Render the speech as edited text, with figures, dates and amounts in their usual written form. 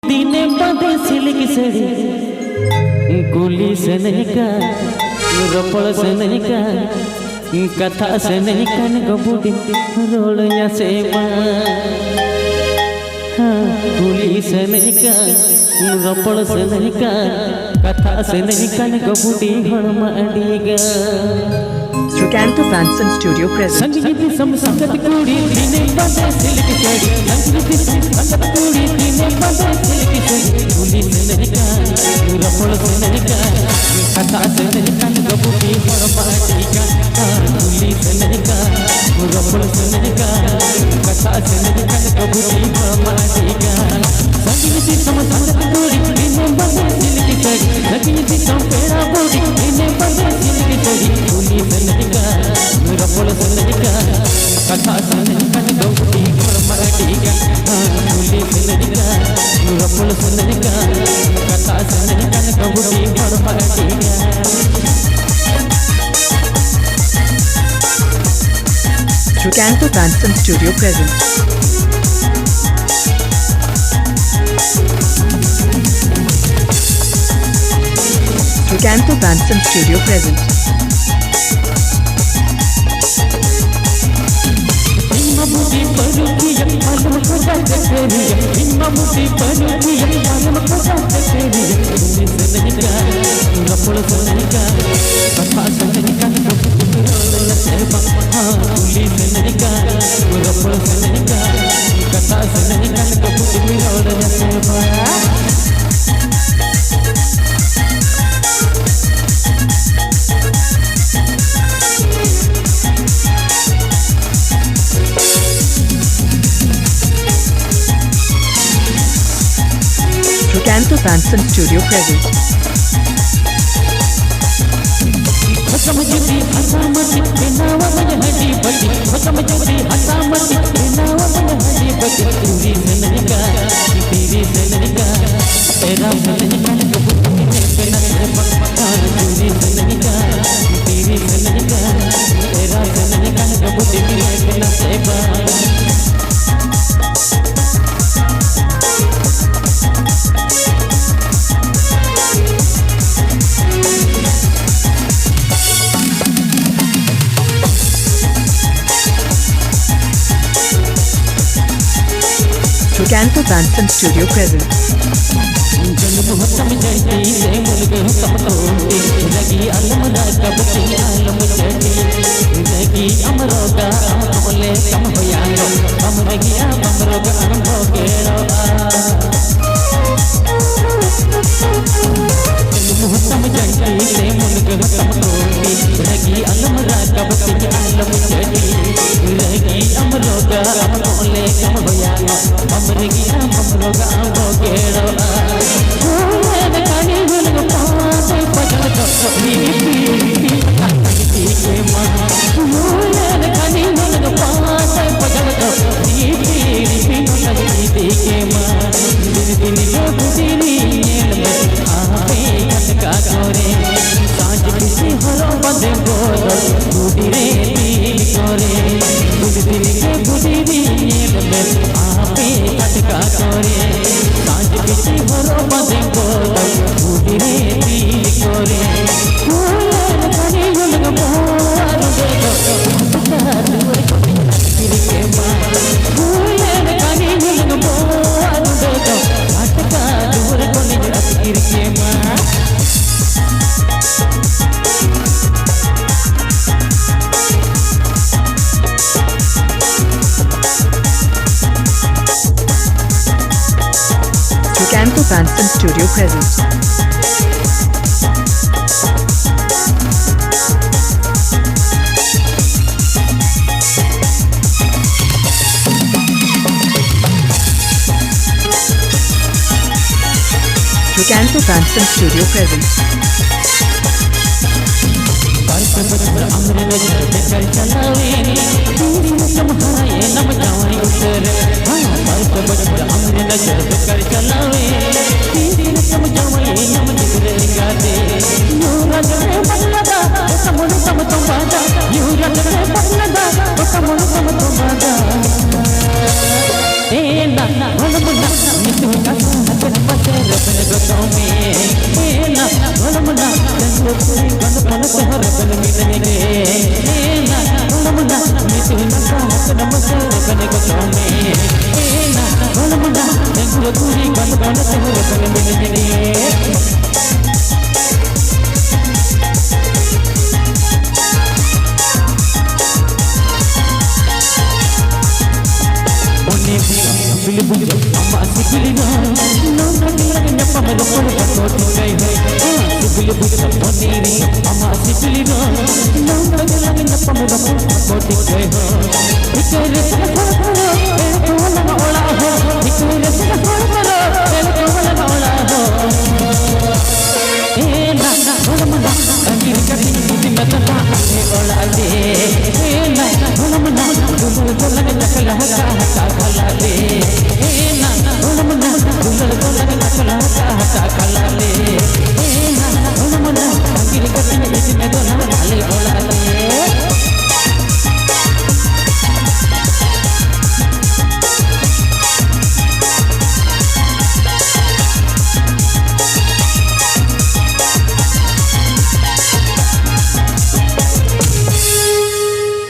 दिने बदे सिल्क साड़ी कुली से नहीं का रपड़ से नहीं का कथा से नहीं कन गबूडी रोलिया से कुली से नहीं का रपड़ से नहीं का कथा से नहीं कन गबूडी हड़माडीगा Trucanto Fans and Studio present. संगीत संगत कुड़ी दिने बदे सिल्क साड़ी संगीत संगत कुड़ी दिने बदे सिल्क साड़ी कुली से नहीं का रपड़ से नहीं का कथा से नहीं कन गबूडी हड़माडीगा कुली से नहीं का रपड़ से नहीं का कथा से नहीं कन गबूडी हड़माडीगा संगीत संगत कुड़ी दिने बदे सिल्क साड़ी संगीत संपेरा बूडी दिने बदे सिल्क साड़ी कुली से नहीं रपड़ से नहीं का कथा से नहीं कन गबूडी हड़माडीगा कुली से नहीं का रपड़ से नहीं का कथा से नहीं कन गबूडी हड़माडीगा Trucanto Fans and Studio present. Trucanto Fans and Studio present. Imamudi parukiya alam khoda tekeriya Imamudi parukiya alam khoda tekeriya Kuli se nahi ka rapod se nahi ka katha se nahi ka gabudi rola seba Kuli se nahi ka rapod se nahi ka katha se nahi ka gabudi rola seba Trucanto Fans and Studio present. समझती हसामती बिनावा मन हडी बटी समझती हसामती बिनावा मन हडी बटी पूरी से नहीं का तेरी से नहीं का तेरा से नहीं का कबूतर ने बिना मकान पूरी से नहीं का तेरी से नहीं का तेरा से नहीं का कबूतर ने बिना सेवा Trucanto Fans and Studio present. जन्म हम जटी से मुल्क हम तोड़े लगी अलम ना कबती आलम जटी लगी अमरोगा हम बोले कम होया हम लगिया अमरोगा हम भोगेरो जन्म हम जटी से मुल्क हम तोड़े लगी अलम ना कबती आलम जटी लगी अमरोगा हम बोले कम होया हम लगिया अमरोगा हम भोगेरो Trucanto Fans and Studio present. Trucanto Fans and Studio present. na na na na na बन मिलने ना बोलमुना मिठू नसा नमस्ते बन गचोने ना बोलमुना तेरे पूरी बन बन तेरे बन मिलने Bili bili, amma si bili na, no bili lagi na pamela polo patoti gay hai. Si bili bili na boniri, amma si bili na, no bili lagi na pamela polo patoti gay hai. Ikere se khol karo, tere ko wala na ola ho. Ikere se khol karo, tere ko wala na ola ho. Na bola mana, angiri kati mudi mata na ola le. Na bola mana, dulu bola na kala haka kala le. Na bola mana, dulu bola na kala haka kala le. Na bola mana, angiri kati mudi mata